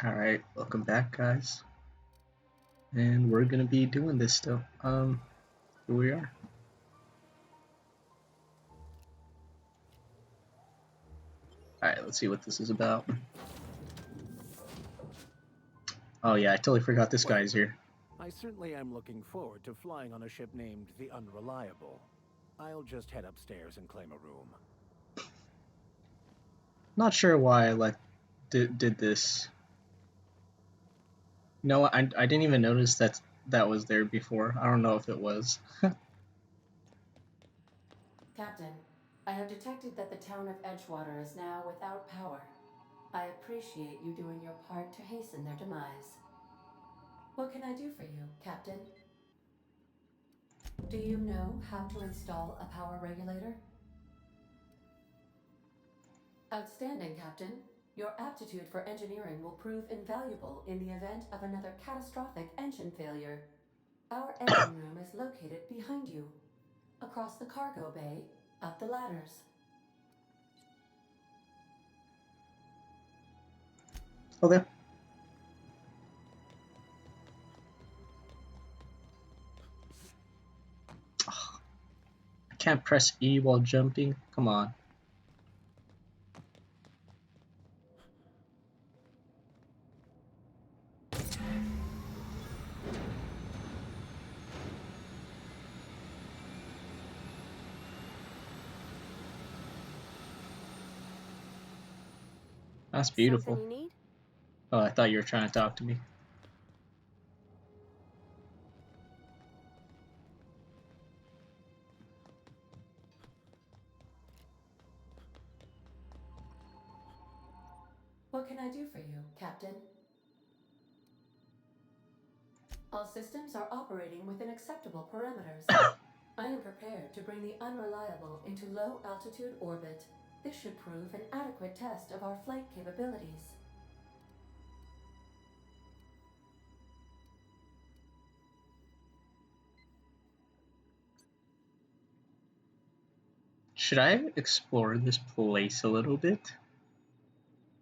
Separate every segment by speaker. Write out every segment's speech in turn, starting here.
Speaker 1: Alright, welcome back guys. And we're gonna be doing this still. Here we are. Alright, let's see what this is about. Oh yeah, I totally forgot this guy's here.
Speaker 2: I certainly am looking forward to flying on a ship named the Unreliable. I'll just head upstairs and claim a room.
Speaker 1: Not sure why I did this. No, I didn't even notice that was there before. I don't know if it was.
Speaker 3: Captain, I have detected that the town of Edgewater is now without power. I appreciate you doing your part to hasten their demise. What can I do for you, Captain? Do you know how to install a power regulator? Outstanding, Captain. Your aptitude for engineering will prove invaluable in the event of another catastrophic engine failure. Our engine room is located behind you, across the cargo bay, up the ladders.
Speaker 1: Okay. I can't press E while jumping. Come on. That's
Speaker 4: Something
Speaker 1: beautiful.
Speaker 4: you need?
Speaker 1: Oh, I thought you were trying to talk to me.
Speaker 3: What can I do for you, Captain? All systems are operating within acceptable parameters. I am prepared to bring the Unreliable into low-altitude orbit. This should prove an adequate test of our flight capabilities.
Speaker 1: Should I explore this place a little bit?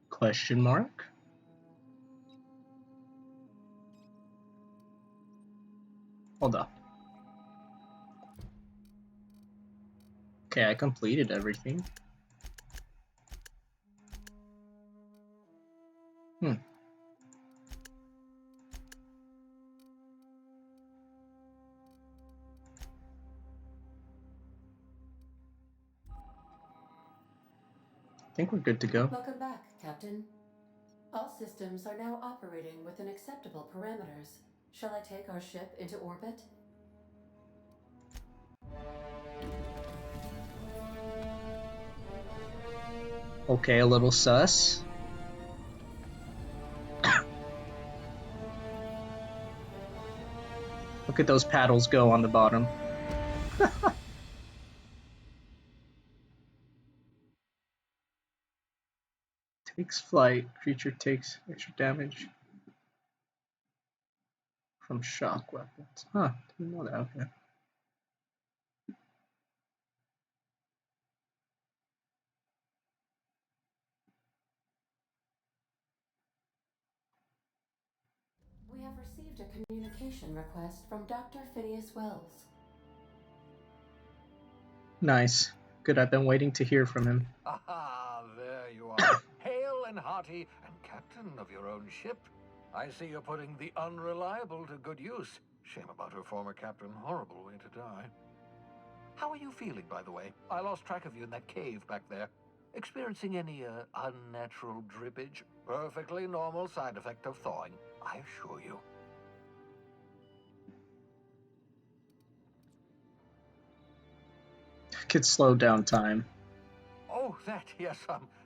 Speaker 1: Question mark? Hold up. Okay, I completed everything. Hmm. I think we're good to go.
Speaker 3: Welcome back, Captain. All systems are now operating within acceptable parameters. Shall I take our ship into orbit?
Speaker 1: Okay, a little sus. Look at those paddles go on the bottom. Takes flight. Creature takes extra damage from shock weapons. Huh, didn't know that. Okay.
Speaker 3: We have received a communication request from Dr. Phineas Wells.
Speaker 1: Nice. Good, I've been waiting to hear from him.
Speaker 5: Ah, there you are, hale and hearty, and captain of your own ship. I see you're putting the Unreliable to good use. Shame about her former captain. Horrible way to die. How are you feeling, by the way? I lost track of you in that cave back there. Experiencing any, unnatural drippage? Perfectly normal side effect of thawing, I assure you.
Speaker 1: Could slow down time.
Speaker 5: Oh, that, yes,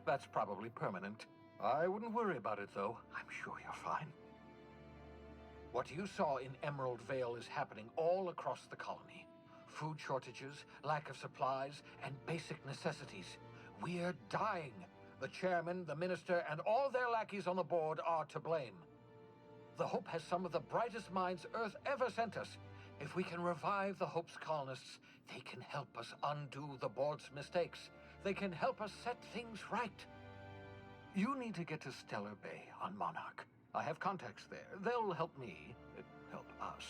Speaker 5: that's probably permanent. I wouldn't worry about it, though. I'm sure you're fine. What you saw in Emerald Vale is happening all across the colony. Food shortages, lack of supplies, and basic necessities. We're dying. The chairman, the minister, and all their lackeys on the board are to blame. The Hope has some of the brightest minds Earth ever sent us. If we can revive the Hope's colonists, they can help us undo the board's mistakes. They can help us set things right. You need to get to Stellar Bay on Monarch. I have contacts there. They'll help me, help us,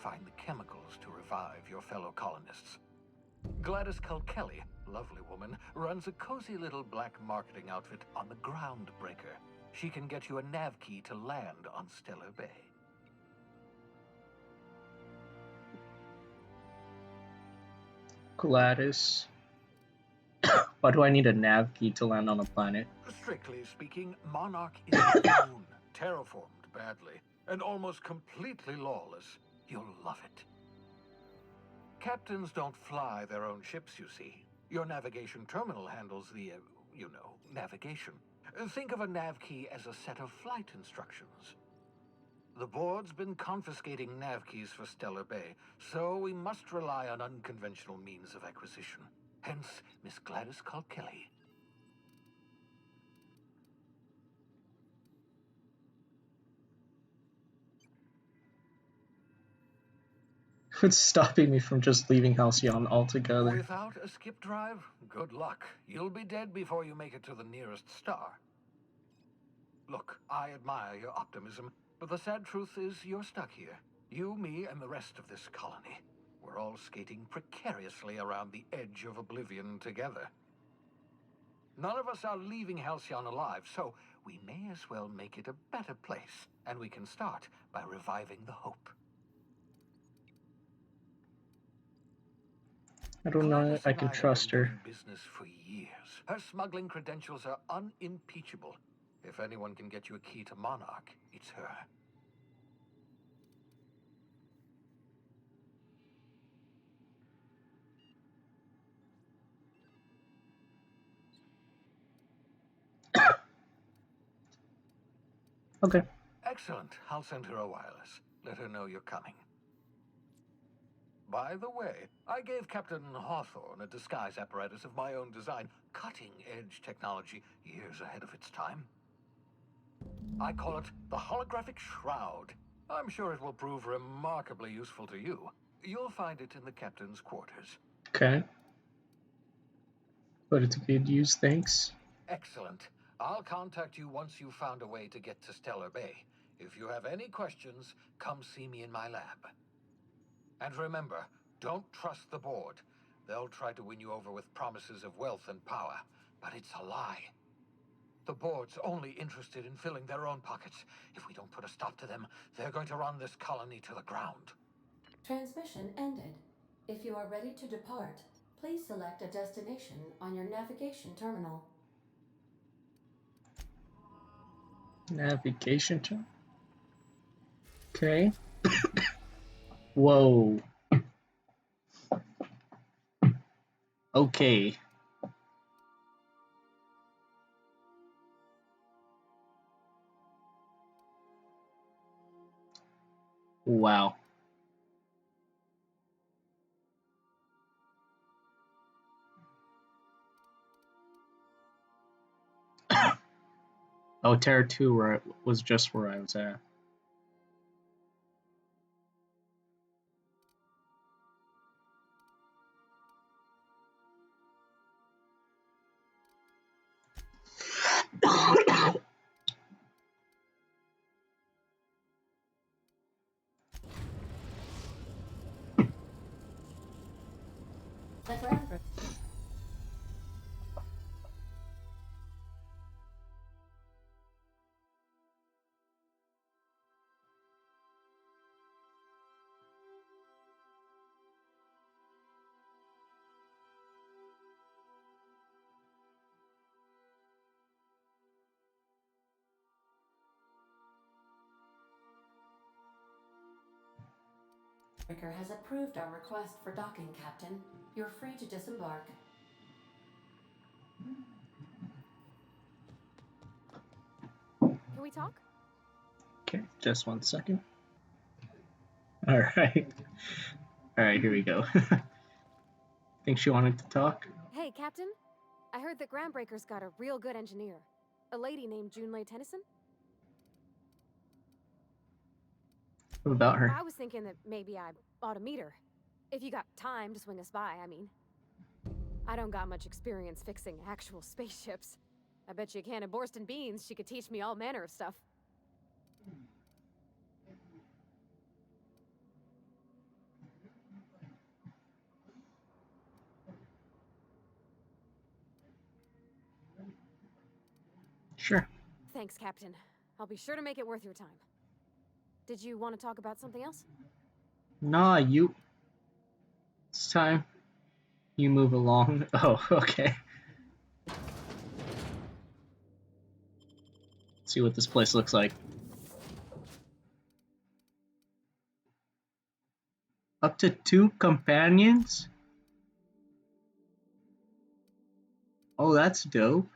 Speaker 5: find the chemicals to revive your fellow colonists. Gladys Kelly, lovely woman, runs a cozy little black marketing outfit on the Groundbreaker. She can get you a nav key to land on Stellar Bay.
Speaker 1: Gladys. Why do I need a nav key to land on a planet?
Speaker 5: Strictly speaking, Monarch is a moon, terraformed badly, and almost completely lawless. You'll love it. Captains don't fly their own ships, you see. Your navigation terminal handles the, navigation. Think of a nav key as a set of flight instructions. The board's been confiscating nav keys for Stellar Bay, so we must rely on unconventional means of acquisition. Hence, Miss Gladys Kelly.
Speaker 1: What's stopping me from just leaving Halcyon altogether?
Speaker 5: Without a skip drive, good luck. You'll be dead before you make it to the nearest star. Look, I admire your optimism, but the sad truth is you're stuck here. You, me, and the rest of this colony. We're all skating precariously around the edge of oblivion together. None of us are leaving Halcyon alive, so we may as well make it a better place, and we can start by reviving the hope.
Speaker 1: I don't know
Speaker 5: Gladys
Speaker 1: if I
Speaker 5: and
Speaker 1: can
Speaker 5: have
Speaker 1: trust
Speaker 5: been
Speaker 1: her.
Speaker 5: doing business for years. Her smuggling credentials are unimpeachable. If anyone can get you a key to Monarch, it's her.
Speaker 1: Okay.
Speaker 5: Excellent. I'll send her a wireless. Let her know you're coming. By the way, I gave Captain Hawthorne a disguise apparatus of my own design, cutting-edge technology years ahead of its time. I call it the Holographic Shroud. I'm sure it will prove remarkably useful to you. You'll find it in the captain's quarters.
Speaker 1: Okay. But it's a good use, thanks.
Speaker 5: Excellent. I'll contact you once you've found a way to get to Stellar Bay. If you have any questions, come see me in my lab. And remember, don't trust the board. They'll try to win you over with promises of wealth and power, but it's a lie. The board's only interested in filling their own pockets. If we don't put a stop to them, they're going to run this colony to the ground.
Speaker 3: Transmission ended. If you are ready to depart, please select a destination on your navigation terminal.
Speaker 1: Navigation term. Okay. Whoa. Okay. Wow. Oh, Terra 2 was just where I was at.
Speaker 3: The ground. Has approved our request for docking, Captain. You're free to disembark.
Speaker 4: Can we talk?
Speaker 1: Okay, just 1 second. Alright. Alright, here we go. Think she wanted to talk?
Speaker 4: Hey, Captain. I heard that Groundbreaker's got a real good engineer. A lady named Junlei Tennyson?
Speaker 1: What about her?
Speaker 4: I was thinking that maybe I ought to meet her. If you got time to swing us by, I mean. I don't got much experience fixing actual spaceships. I bet you a can of Borston beans she could teach me all manner of stuff.
Speaker 1: Sure.
Speaker 4: Thanks, Captain. I'll be sure to make it worth your time. Did you want to talk about something else?
Speaker 1: Nah, you. It's time. You move along. Oh, okay. Let's see what this place looks like. Up to 2 companions? Oh, that's dope.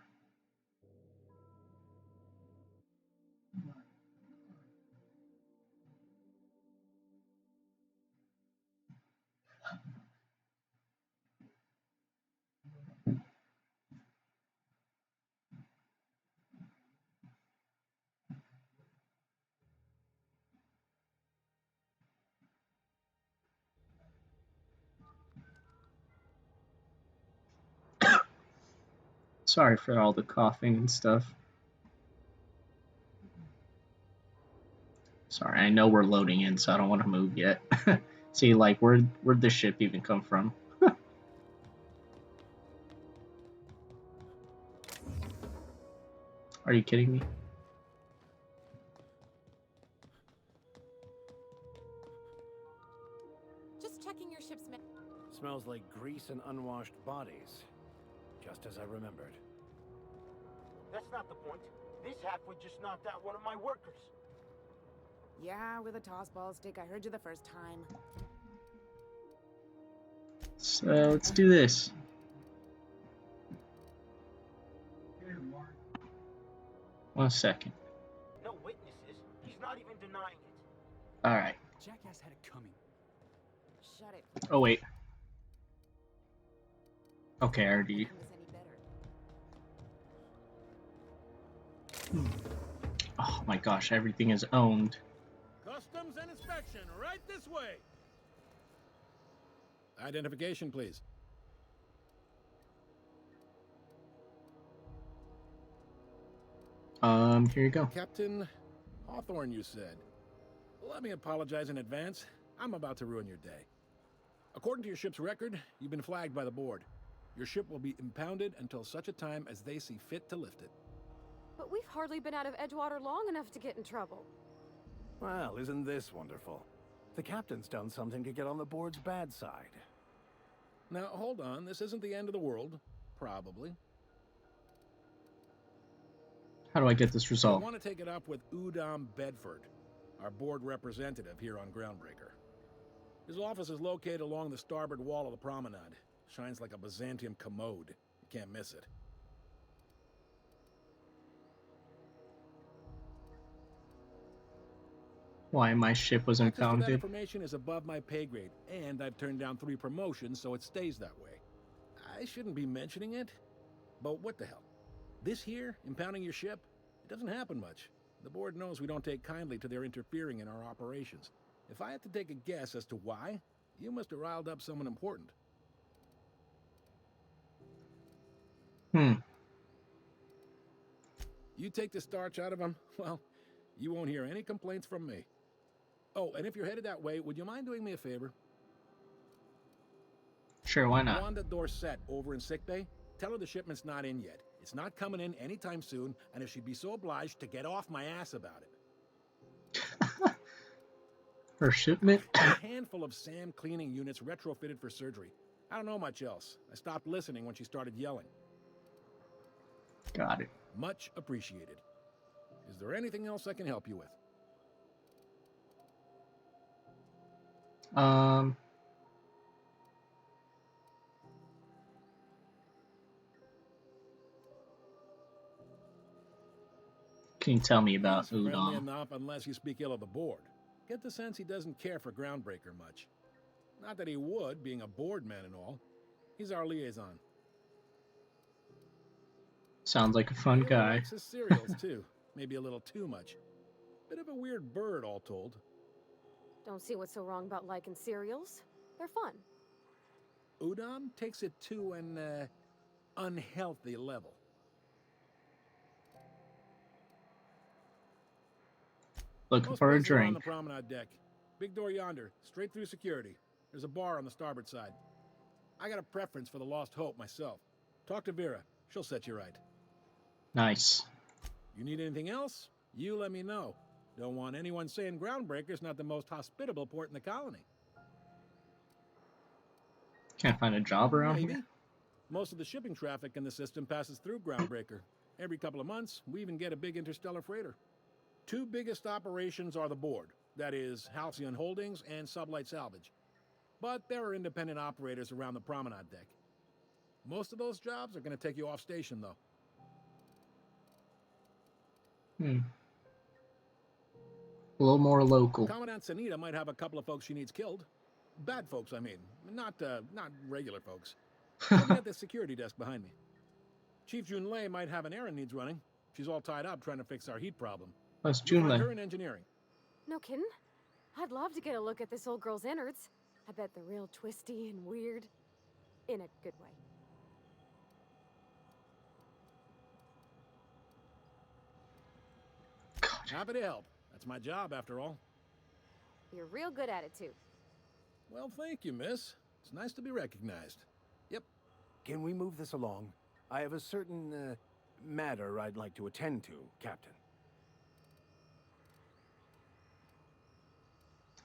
Speaker 1: Sorry for all the coughing and stuff. Sorry, I know we're loading in, so I don't want to move yet. See, like, where'd the ship even come from? Are you kidding me?
Speaker 4: Just checking your ship's
Speaker 2: Smells like grease and unwashed bodies. Just as I remembered.
Speaker 6: That's not the point. This halfwit just knocked out one of my workers.
Speaker 7: Yeah, with a tossball stick. I heard you the first time.
Speaker 1: So let's do this. One second.
Speaker 6: No witnesses. He's not even denying it.
Speaker 1: All right.
Speaker 8: Jackass had it coming.
Speaker 7: Shut it.
Speaker 1: Oh wait. Okay, I already.
Speaker 7: It was any better.
Speaker 1: Oh my gosh, everything is owned.
Speaker 2: Customs and inspection, right this way. Identification, please.
Speaker 1: Here you go.
Speaker 2: Captain Hawthorne, you said. Let me apologize in advance. I'm about to ruin your day. According to your ship's record, you've been flagged by the board. Your ship will be impounded until such a time as they see fit to lift it.
Speaker 4: But we've hardly been out of Edgewater long enough to get in trouble.
Speaker 2: Well, isn't this wonderful? The captain's done something to get on the board's bad side. Now, hold on. This isn't the end of the world. Probably.
Speaker 1: How do I get this
Speaker 2: I
Speaker 1: resolved?
Speaker 2: want to take it up with Udom Bedford, our board representative here on Groundbreaker. His office is located along the starboard wall of the promenade. Shines like a Byzantium commode. You can't miss it.
Speaker 1: Why my ship was
Speaker 2: Access to that
Speaker 1: impounded?
Speaker 2: information is above my pay grade, and I've turned down 3 promotions, so it stays that way. I shouldn't be mentioning it, but what the hell? This here, impounding your ship, it doesn't happen much. The board knows we don't take kindly to their interfering in our operations. If I had to take a guess as to why, you must have riled up someone important. You take the starch out of them, well, you won't hear any complaints from me. Oh, and if you're headed that way, would you mind doing me a favor?
Speaker 1: Sure, why not?
Speaker 2: Wanda Dorset over in sickbay, tell her the shipment's not in yet. It's not coming in anytime soon, and if she'd be so obliged to get off my ass about it.
Speaker 1: Her shipment?
Speaker 2: A handful of SAM cleaning units retrofitted for surgery. I don't know much else. I stopped listening when she started yelling.
Speaker 1: Got it.
Speaker 2: Much appreciated. Is there anything else I can help you with?
Speaker 1: Can you tell me about
Speaker 2: He's friendly
Speaker 1: Udom?
Speaker 2: enough unless you speak ill of the board. Get the sense he doesn't care for Groundbreaker much. Not that he would, being a board man and all. He's our liaison.
Speaker 1: Sounds like a fun
Speaker 2: He
Speaker 1: guy.
Speaker 2: likes his cereals, too. Maybe a little too much. Bit of a weird bird, all told.
Speaker 4: Don't see what's so wrong about liking cereals. They're fun.
Speaker 2: Udom takes it to an, unhealthy level.
Speaker 1: Looking
Speaker 2: Most
Speaker 1: for a
Speaker 2: places are on
Speaker 1: drink.
Speaker 2: the promenade deck. Big door yonder, straight through security. There's a bar on the starboard side. I got a preference for the Lost Hope myself. Talk to Vera. She'll set you right.
Speaker 1: Nice.
Speaker 2: You need anything else? You let me know. Don't want anyone saying Groundbreaker's not the most hospitable port in the colony.
Speaker 1: Can't find a job around
Speaker 2: Maybe.
Speaker 1: here.
Speaker 2: Most of the shipping traffic in the system passes through Groundbreaker. Every couple of months, we even get a big interstellar freighter. Two biggest operations are the board, that is, Halcyon Holdings and Sublight Salvage. But there are independent operators around the promenade deck. Most of those jobs are going to take you off station, though.
Speaker 1: A little more local.
Speaker 2: Commandant Sanita might have a couple of folks she needs killed. Bad folks, I mean. Not regular folks. She'll be at the security desk behind me. Chief Junlei might have an errand needs running. She's all tied up trying to fix our heat problem.
Speaker 1: That's
Speaker 2: You'll find
Speaker 1: Junlei.
Speaker 2: her in engineering.
Speaker 4: No kidding? I'd love to get a look at this old girl's innards. I bet they're real twisty and weird. In a good way.
Speaker 1: God.
Speaker 2: Happy to help. That's my job, after all.
Speaker 4: You're real good at it, too.
Speaker 2: Well, thank you, miss. It's nice to be recognized. Yep.
Speaker 6: Can we move this along? I have a certain, matter I'd like to attend to, Captain.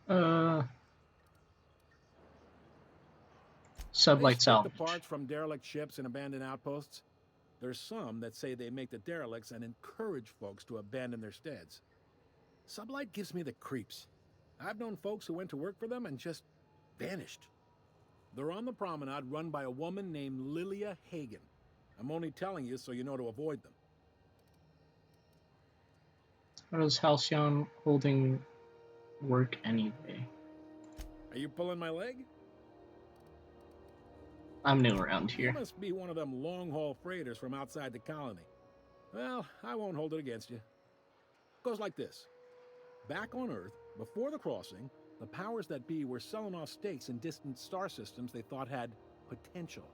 Speaker 1: Sublight
Speaker 2: They split
Speaker 1: salvage.
Speaker 2: the parts from derelict ships and abandoned outposts. There's some that say they make the derelicts and encourage folks to abandon their steads. Sublight gives me the creeps. I've known folks who went to work for them and just vanished. They're on the promenade run by a woman named Lilia Hagen. I'm only telling you so you know to avoid them.
Speaker 1: How does Halcyon Holding work anyway?
Speaker 2: Are you pulling my leg?
Speaker 1: I'm new around
Speaker 2: You
Speaker 1: here.
Speaker 2: must be one of them long-haul freighters from outside the colony. Well, I won't hold it against you. Goes like this. Back on Earth, before the crossing, the powers that be were selling off stakes in distant star systems they thought had potential.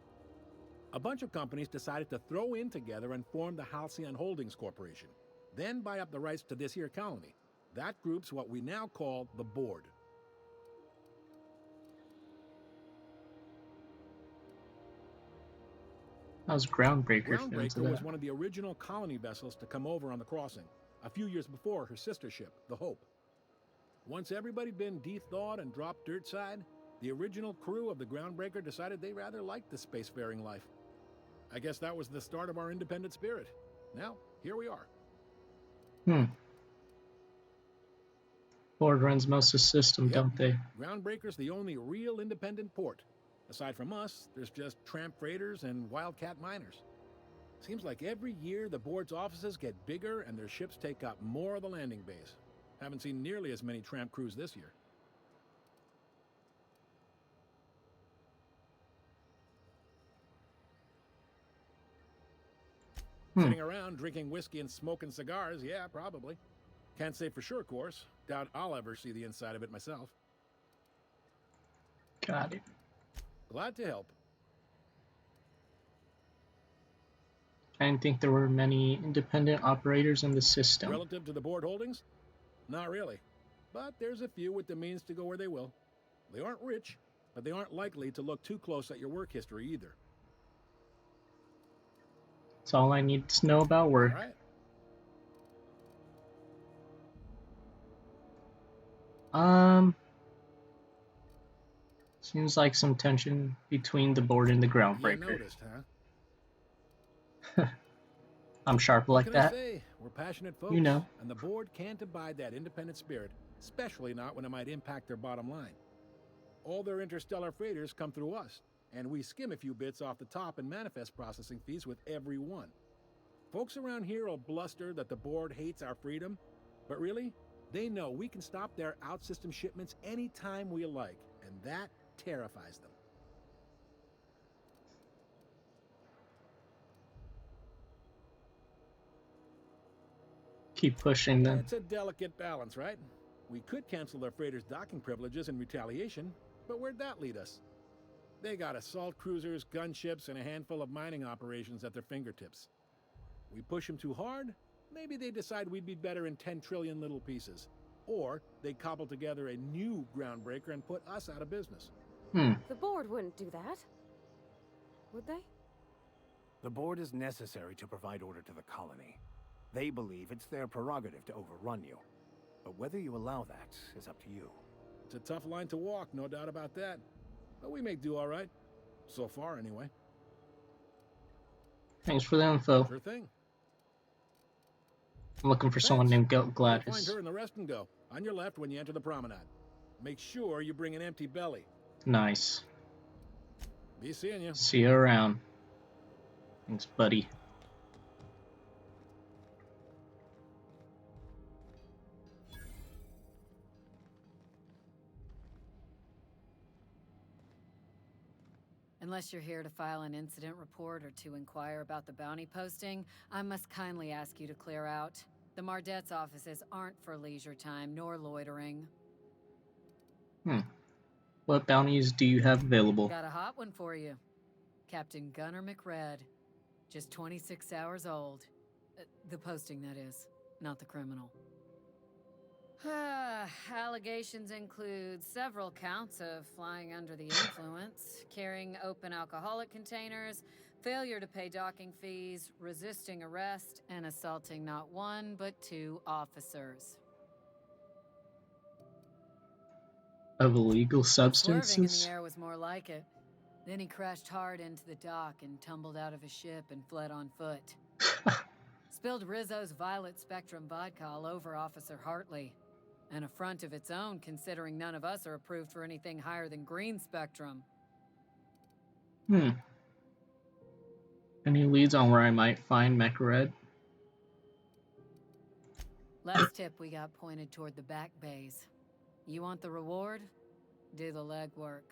Speaker 2: A bunch of companies decided to throw in together and form the Halcyon Holdings Corporation, then buy up the rights to this here colony. That group's what we now call the Board.
Speaker 1: How's Groundbreaker fit into
Speaker 2: Groundbreaker was
Speaker 1: that?
Speaker 2: one of the original colony vessels to come over on the crossing, a few years before her sister ship, the Hope. Once everybody'd been de-thawed and dropped dirt side, the original crew of the Groundbreaker decided they rather liked the spacefaring life. I guess that was the start of our independent spirit. Now, here we are.
Speaker 1: Board runs most of the system,
Speaker 2: Yep.
Speaker 1: don't they?
Speaker 2: Groundbreaker's the only real independent port. Aside from us, there's just tramp freighters and wildcat miners. Seems like every year the board's offices get bigger and their ships take up more of the landing base. Haven't seen nearly as many tramp crews this year. Sitting around drinking whiskey and smoking cigars, yeah, probably. Can't say for sure, of course. Doubt I'll ever see the inside of it myself.
Speaker 1: Got it.
Speaker 2: Glad to help.
Speaker 1: I didn't think there were many independent operators in the system.
Speaker 2: Relative to the board holdings? Not really. But there's a few with the means to go where they will. They aren't rich, but they aren't likely to look too close at your work history either.
Speaker 1: That's all I need to know about work.
Speaker 2: All right?
Speaker 1: Seems like some tension between the board and the
Speaker 2: You
Speaker 1: Groundbreaker.
Speaker 2: noticed, huh?
Speaker 1: I'm sharp like
Speaker 2: What can I
Speaker 1: that.
Speaker 2: say? We're passionate folks.
Speaker 1: You know.
Speaker 2: And the board can't abide that independent spirit, especially not when it might impact their bottom line. All their interstellar freighters come through us, and we skim a few bits off the top and manifest processing fees with every one. Folks around here will bluster that the board hates our freedom, but really, they know we can stop their out-system shipments anytime we like, and that terrifies them.
Speaker 1: Keep pushing them.
Speaker 2: It's a delicate balance, right? We could cancel their freighters' docking privileges in retaliation, but where'd that lead us? They got assault cruisers, gunships, and a handful of mining operations at their fingertips. We push them too hard, maybe they decide we'd be better in 10 trillion little pieces. Or they cobble together a new Groundbreaker and put us out of business.
Speaker 4: The board wouldn't do that. Would they?
Speaker 6: The board is necessary to provide order to the colony. They believe it's their prerogative to overrun you. But whether you allow that is up to you.
Speaker 2: It's a tough line to walk, no doubt about that. But we make do all right. So far, anyway.
Speaker 1: Thanks for the info.
Speaker 2: Sure thing.
Speaker 1: I'm looking for someone
Speaker 2: Thanks.
Speaker 1: named
Speaker 2: You'll find
Speaker 1: Gladys.
Speaker 2: her and the rest and go. On your left when you enter the promenade. Make sure you bring an empty belly.
Speaker 1: Nice.
Speaker 2: Be seeing you.
Speaker 1: See you around. Thanks, buddy.
Speaker 8: Unless you're here to file an incident report or to inquire about the bounty posting, I must kindly ask you to clear out. The Mardet's offices aren't for leisure time nor loitering.
Speaker 1: What bounties do you have available?
Speaker 8: Got a hot one for you. Captain Gunnar McRed. Just 26 hours old. The posting, that is, not the criminal. Allegations include several counts of flying under the influence, carrying open alcoholic containers, failure to pay docking fees, resisting arrest, and assaulting not one but 2 officers.
Speaker 1: Of illegal
Speaker 8: Swerving in
Speaker 1: substances?
Speaker 8: the air was more like it. Then he crashed hard into the dock and tumbled out of his ship and fled on foot. Spilled Rizzo's Violet Spectrum vodka all over Officer Hartley. An affront of its own, considering none of us are approved for anything higher than green spectrum.
Speaker 1: Any leads on where I might find McRed?
Speaker 8: Last tip we got pointed toward the back bays. You want the reward? Do the legwork.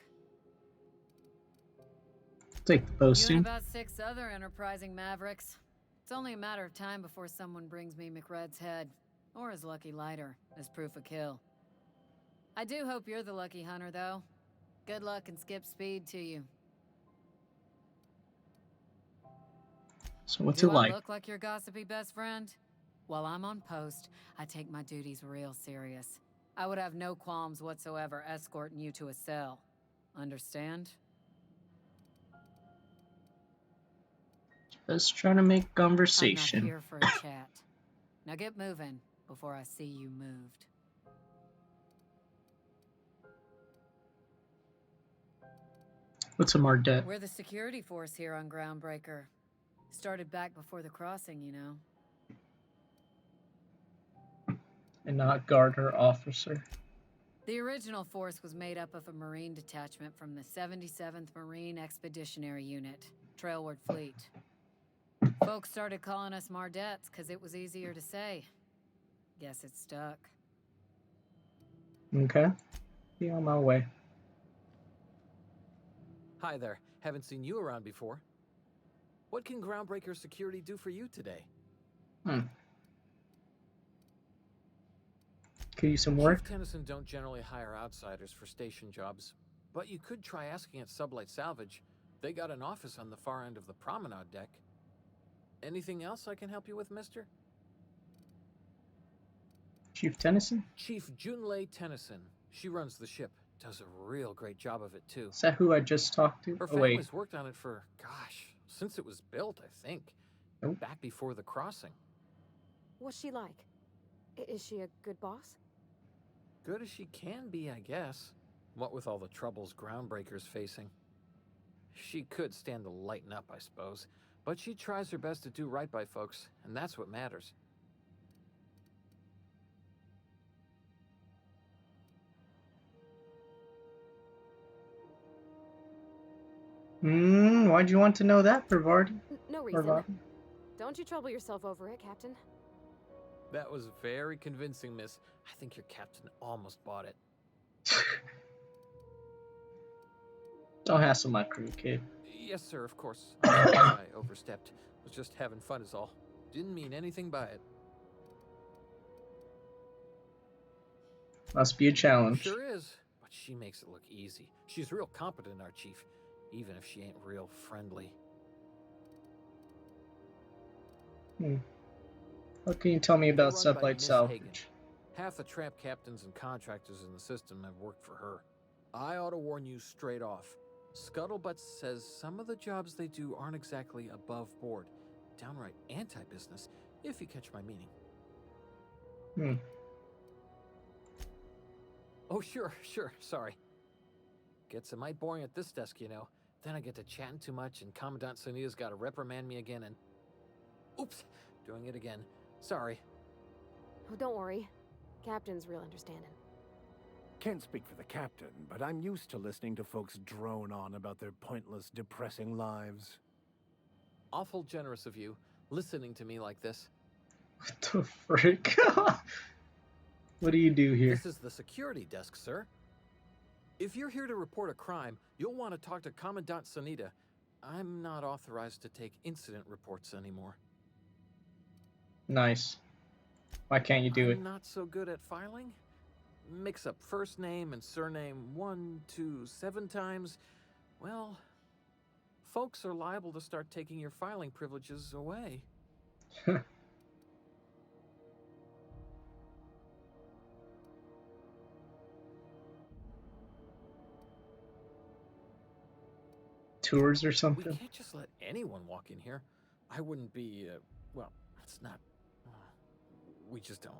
Speaker 1: Take the
Speaker 8: You and
Speaker 1: posting.
Speaker 8: about 6 other enterprising mavericks. It's only a matter of time before someone brings me McRed's head, or his lucky lighter, as proof of kill. I do hope you're the lucky hunter, though. Good luck and skip speed to you.
Speaker 1: So what's
Speaker 8: Do
Speaker 1: it
Speaker 8: I
Speaker 1: like?
Speaker 8: look like your gossipy best friend? While I'm on post, I take my duties real serious. I would have no qualms whatsoever escorting you to a cell. Understand?
Speaker 1: Just trying to make
Speaker 8: I'm not
Speaker 1: conversation.
Speaker 8: here for a chat. Now get moving before I see you moved.
Speaker 1: What's a Mardet?
Speaker 8: We're the security force here on Groundbreaker. Started back before the crossing, you know.
Speaker 1: And not guard or officer.
Speaker 8: The original force was made up of a Marine detachment from the 77th Marine Expeditionary Unit, Trailward Fleet. Folks started calling us Mardets because it was easier to say. Guess it stuck.
Speaker 1: Okay. Be on my way.
Speaker 9: Hi there. Haven't seen you around before. What can Groundbreaker Security do for you today?
Speaker 1: Could use some work?
Speaker 9: Chief Tennyson don't generally hire outsiders for station jobs, but you could try asking at Sublight Salvage. They got an office on the far end of the promenade deck. Anything else I can help you with, mister?
Speaker 1: Chief Tennyson?
Speaker 9: Chief Junlei Tennyson. She runs the ship. Does a real great job of it, too.
Speaker 1: Is that who I just talked to?
Speaker 9: Her
Speaker 1: Oh, wait.
Speaker 9: family's worked on it for, gosh, since it was built, I think.
Speaker 1: Nope.
Speaker 9: Back before the crossing.
Speaker 4: What's she like? Is she a good boss?
Speaker 9: Good as she can be, I guess. What with all the troubles Groundbreaker's facing. She could stand to lighten up, I suppose. But she tries her best to do right by folks, and that's what matters.
Speaker 1: Why'd you want to know that, Brevard?
Speaker 4: No reason.
Speaker 1: Brevard?
Speaker 4: Don't you trouble yourself over it, Captain.
Speaker 9: That was very convincing, miss. I think your captain almost bought it.
Speaker 1: Don't hassle my crew, kid.
Speaker 9: Yes, sir, of course. I'm sorry I overstepped. Was just having fun is all. Didn't mean anything by it.
Speaker 1: Must be a challenge.
Speaker 9: Sure is, but she makes it look easy. She's real competent, our chief, even if she ain't real friendly.
Speaker 1: What can you tell me about
Speaker 9: Run by
Speaker 1: Sublight
Speaker 9: Miss
Speaker 1: Salvage?
Speaker 9: Hagen. Half the trap captains and contractors in the system have worked for her. I ought to warn you straight off. Scuttlebutt says some of the jobs they do aren't exactly above board. Downright anti-business. if you catch my meaning.
Speaker 1: Hmm.
Speaker 9: Oh, sure, sorry. Gets a mite boring at this desk, you know. Then I get to chatting too much, and Commandant Sonia's got to reprimand me again, and... Oops, doing it again. Sorry.
Speaker 4: Oh, don't worry. Captain's real understanding.
Speaker 6: Can't speak for the captain, but I'm used to listening to folks drone on about their pointless, depressing lives.
Speaker 9: Awful generous of you, listening to me like this.
Speaker 1: What the frick? What do you do here?
Speaker 9: This is the security desk, sir. If you're here to report a crime, you'll want to talk to Commandant Sonita. I'm not authorized to take incident reports anymore.
Speaker 1: Nice. Why can't you do it?
Speaker 9: I'm not so good at filing. Mix up first name and surname 1, 2, 7 times. Well, folks are liable to start taking your filing privileges away.
Speaker 1: Tours or
Speaker 9: We
Speaker 1: something?
Speaker 9: can't just let anyone walk in here. I wouldn't be, well, it's not... we just don't.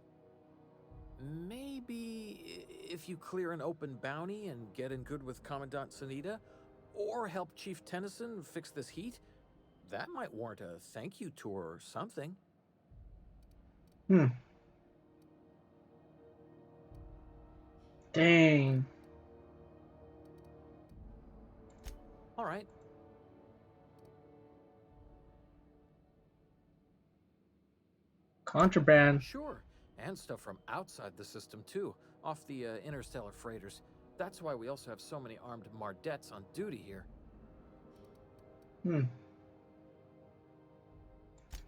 Speaker 9: Maybe if you clear an open bounty and get in good with Commandant Sonita, or help Chief Tennyson fix this heat, that might warrant a thank you tour or something.
Speaker 1: Hmm. Dang.
Speaker 9: All right.
Speaker 1: Contraband.
Speaker 9: Sure. And stuff from outside the system, too, off the interstellar freighters. That's why we also have so many armed Mardettes on duty here.
Speaker 1: Hmm.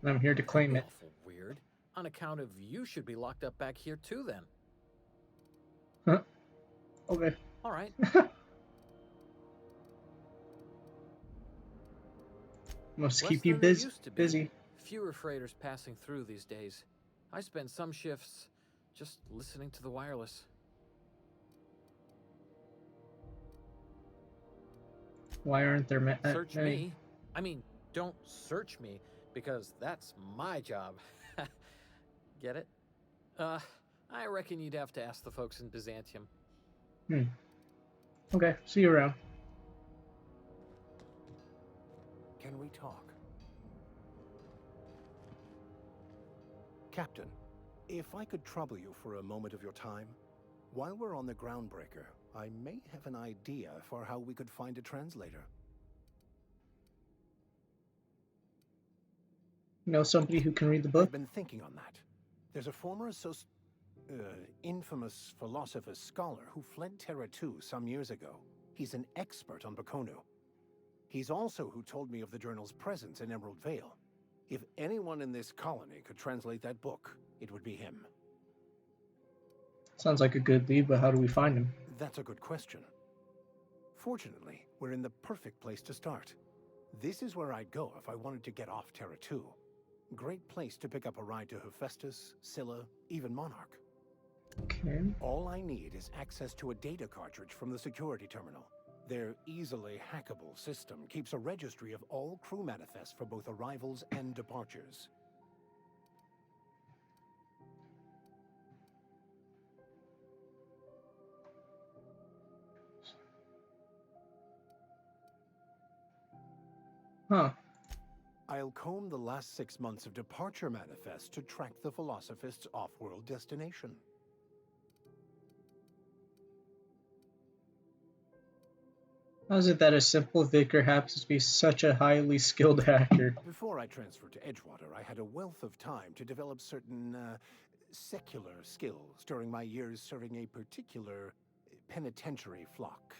Speaker 1: I'm here to claim it.
Speaker 9: Awful weird. On account of you should be locked up back here, too, then.
Speaker 1: Huh? Okay.
Speaker 9: All right.
Speaker 1: Must
Speaker 9: Less
Speaker 1: keep you
Speaker 9: than there
Speaker 1: busy.
Speaker 9: used to be.
Speaker 1: Busy.
Speaker 9: Fewer freighters passing through these days. I spend some shifts just listening to the wireless.
Speaker 1: Why aren't there
Speaker 9: Search me. I mean, don't search me, because that's my job. Get it? I reckon you'd have to ask the folks in Byzantium.
Speaker 1: Hmm. Okay, see you around.
Speaker 6: Can we talk? Captain, if I could trouble you for a moment of your time, while we're on the Groundbreaker, I may have an idea for how we could find a translator.
Speaker 1: You know somebody who can read the book?
Speaker 6: I've been thinking on that. There's a former infamous philosopher scholar who fled Terra 2 some years ago. He's an expert on Bakonu. He's also who told me of the journal's presence in Emerald Vale. If anyone in this colony could translate that book, it would be him.
Speaker 1: Sounds like a good lead, but how do we find him?
Speaker 6: That's a good question. Fortunately, we're in the perfect place to start. This is where I'd go if I wanted to get off Terra 2. Great place to pick up a ride to Hephaestus, Scylla, even Monarch.
Speaker 1: Okay.
Speaker 6: All I need is access to a data cartridge from the security terminal. Their easily hackable system keeps a registry of all crew manifests for both arrivals and departures.
Speaker 1: Huh.
Speaker 6: I'll comb the last 6 months of departure manifests to track the Philosophist's off-world destination.
Speaker 1: How is it that a simple vicar happens to be such a highly skilled hacker?
Speaker 6: Before I transferred to Edgewater, I had a wealth of time to develop certain secular skills during my years serving a particular penitentiary flock.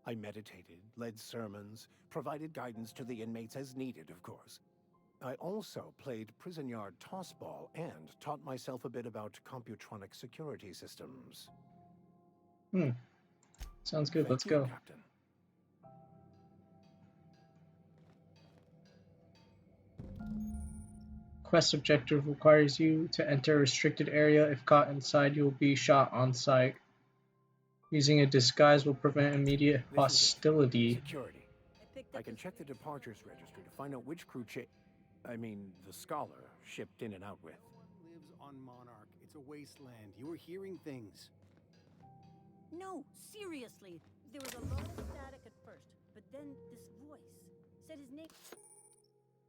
Speaker 6: I meditated, led sermons, provided guidance to the inmates as needed, of course. I also played prison yard tossball and taught myself a bit about computronic security systems.
Speaker 1: Sounds good. Let's
Speaker 6: Thank you,
Speaker 1: go.
Speaker 6: Captain.
Speaker 1: Quest objective requires you to enter a restricted area. If caught inside, you will be shot on sight. Using a disguise will prevent immediate
Speaker 6: This is it.
Speaker 1: hostility.
Speaker 6: Security. I can check the departures registry to find out which crew the scholar shipped in and out with.
Speaker 10: Lives on Monarch. It's a wasteland. You were hearing things.
Speaker 11: No, seriously. There was a lot of static at first, but then this voice said his name.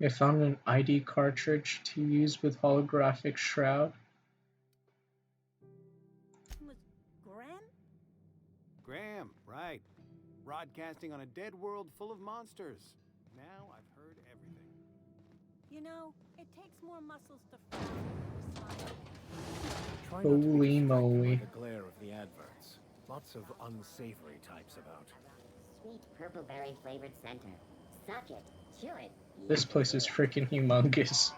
Speaker 1: I found an ID cartridge to use with holographic shroud.
Speaker 11: Was Graham?
Speaker 10: Graham, right. Broadcasting on a dead world full of monsters. Now I've heard everything.
Speaker 11: You know, it takes more muscles to frown than to smile.
Speaker 6: Try not to be
Speaker 1: Holy
Speaker 6: distracted by
Speaker 1: moly.
Speaker 6: the glare of the adverts. Lots of unsavory types about.
Speaker 12: Sweet purple-berry flavored center. Suck it. Chew it.
Speaker 1: This place is freaking humongous.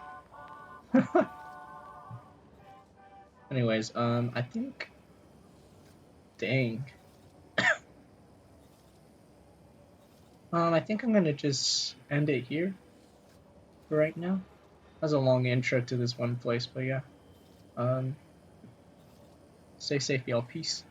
Speaker 1: Anyways, I think... Dang. I think I'm gonna just end it here for right now. That's a long intro to this one place, but yeah. Stay safe, y'all. Peace.